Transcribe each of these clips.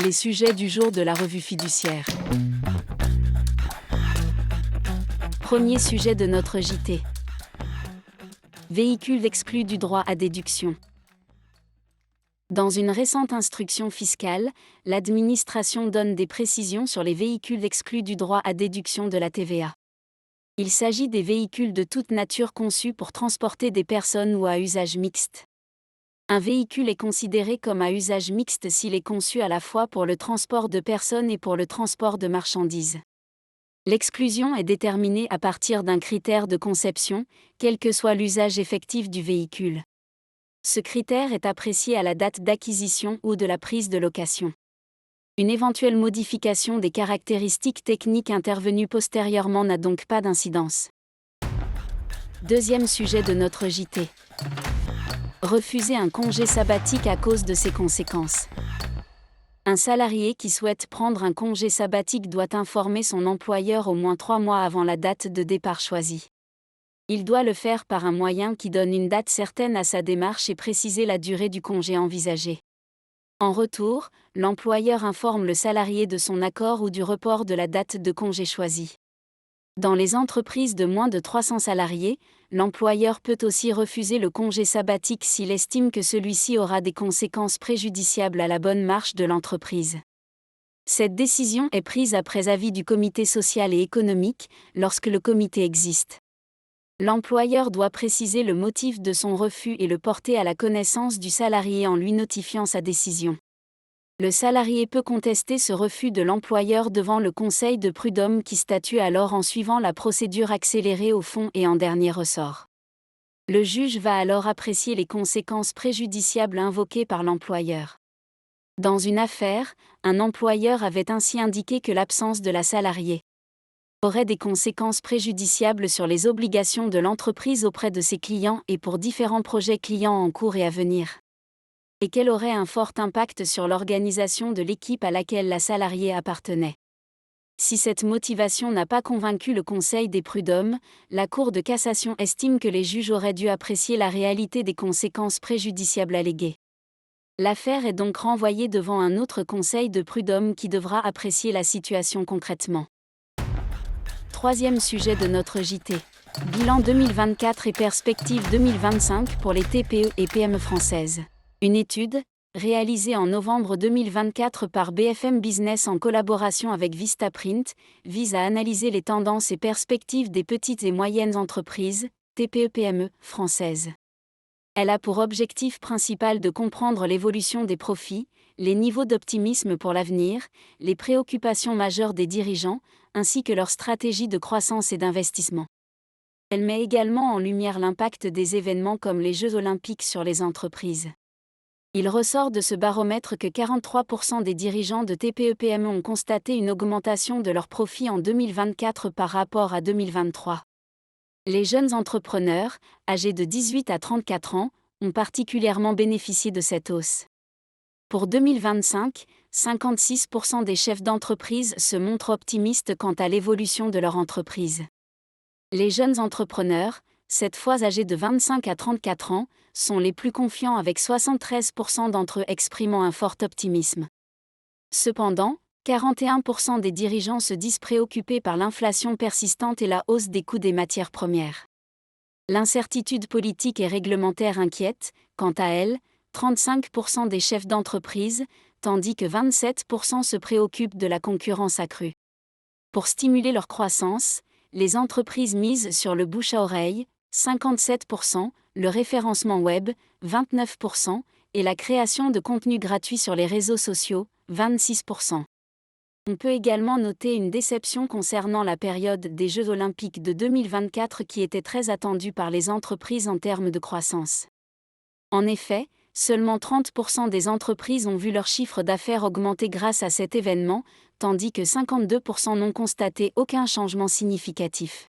Les sujets du jour de la revue fiduciaire. Premier sujet de notre JT. Véhicules exclus du droit à déduction. Dans une récente instruction fiscale, l'administration donne des précisions sur les véhicules exclus du droit à déduction de la TVA. Il s'agit des véhicules de toute nature conçus pour transporter des personnes ou à usage mixte. Un véhicule est considéré comme à usage mixte s'il est conçu à la fois pour le transport de personnes et pour le transport de marchandises. L'exclusion est déterminée à partir d'un critère de conception, quel que soit l'usage effectif du véhicule. Ce critère est apprécié à la date d'acquisition ou de la prise de location. Une éventuelle modification des caractéristiques techniques intervenues postérieurement n'a donc pas d'incidence. Deuxième sujet de notre JT. Refuser un congé sabbatique à cause de ses conséquences. Un salarié qui souhaite prendre un congé sabbatique doit informer son employeur au moins 3 mois avant la date de départ choisie. Il doit le faire par un moyen qui donne une date certaine à sa démarche et préciser la durée du congé envisagé. En retour, l'employeur informe le salarié de son accord ou du report de la date de congé choisie. Dans les entreprises de moins de 300 salariés, l'employeur peut aussi refuser le congé sabbatique s'il estime que celui-ci aura des conséquences préjudiciables à la bonne marche de l'entreprise. Cette décision est prise après avis du comité social et économique, lorsque le comité existe. L'employeur doit préciser le motif de son refus et le porter à la connaissance du salarié en lui notifiant sa décision. Le salarié peut contester ce refus de l'employeur devant le conseil de prud'homme qui statue alors en suivant la procédure accélérée au fond et en dernier ressort. Le juge va alors apprécier les conséquences préjudiciables invoquées par l'employeur. Dans une affaire, un employeur avait ainsi indiqué que l'absence de la salariée aurait des conséquences préjudiciables sur les obligations de l'entreprise auprès de ses clients et pour différents projets clients en cours et à venir, et qu'elle aurait un fort impact sur l'organisation de l'équipe à laquelle la salariée appartenait. Si cette motivation n'a pas convaincu le Conseil des prud'hommes, la Cour de cassation estime que les juges auraient dû apprécier la réalité des conséquences préjudiciables alléguées. L'affaire est donc renvoyée devant un autre Conseil de prud'hommes qui devra apprécier la situation concrètement. Troisième sujet de notre JT. Bilan 2024 et perspectives 2025 pour les TPE et PME françaises. Une étude, réalisée en novembre 2024 par BFM Business en collaboration avec Vistaprint, vise à analyser les tendances et perspectives des petites et moyennes entreprises, TPE-PME, françaises. Elle a pour objectif principal de comprendre l'évolution des profits, les niveaux d'optimisme pour l'avenir, les préoccupations majeures des dirigeants, ainsi que leur stratégie de croissance et d'investissement. Elle met également en lumière l'impact des événements comme les Jeux olympiques sur les entreprises. Il ressort de ce baromètre que 43% des dirigeants de TPE-PME ont constaté une augmentation de leurs profits en 2024 par rapport à 2023. Les jeunes entrepreneurs, âgés de 18 à 34 ans, ont particulièrement bénéficié de cette hausse. Pour 2025, 56% des chefs d'entreprise se montrent optimistes quant à l'évolution de leur entreprise. Les jeunes entrepreneurs, cette fois âgés de 25 à 34 ans, sont les plus confiants avec 73% d'entre eux exprimant un fort optimisme. Cependant, 41% des dirigeants se disent préoccupés par l'inflation persistante et la hausse des coûts des matières premières. L'incertitude politique et réglementaire inquiète, quant à elle, 35% des chefs d'entreprise, tandis que 27% se préoccupent de la concurrence accrue. Pour stimuler leur croissance, les entreprises misent sur le bouche à oreille, 57%, le référencement web, 29%, et la création de contenus gratuits sur les réseaux sociaux, 26%. On peut également noter une déception concernant la période des Jeux olympiques de 2024 qui était très attendue par les entreprises en termes de croissance. En effet, seulement 30% des entreprises ont vu leur chiffre d'affaires augmenter grâce à cet événement, tandis que 52% n'ont constaté aucun changement significatif.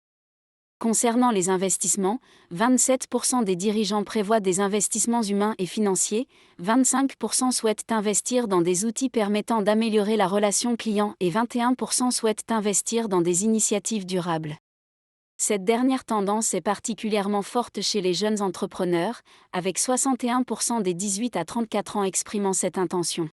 Concernant les investissements, 27% des dirigeants prévoient des investissements humains et financiers, 25% souhaitent investir dans des outils permettant d'améliorer la relation client et 21% souhaitent investir dans des initiatives durables. Cette dernière tendance est particulièrement forte chez les jeunes entrepreneurs, avec 61% des 18 à 34 ans exprimant cette intention.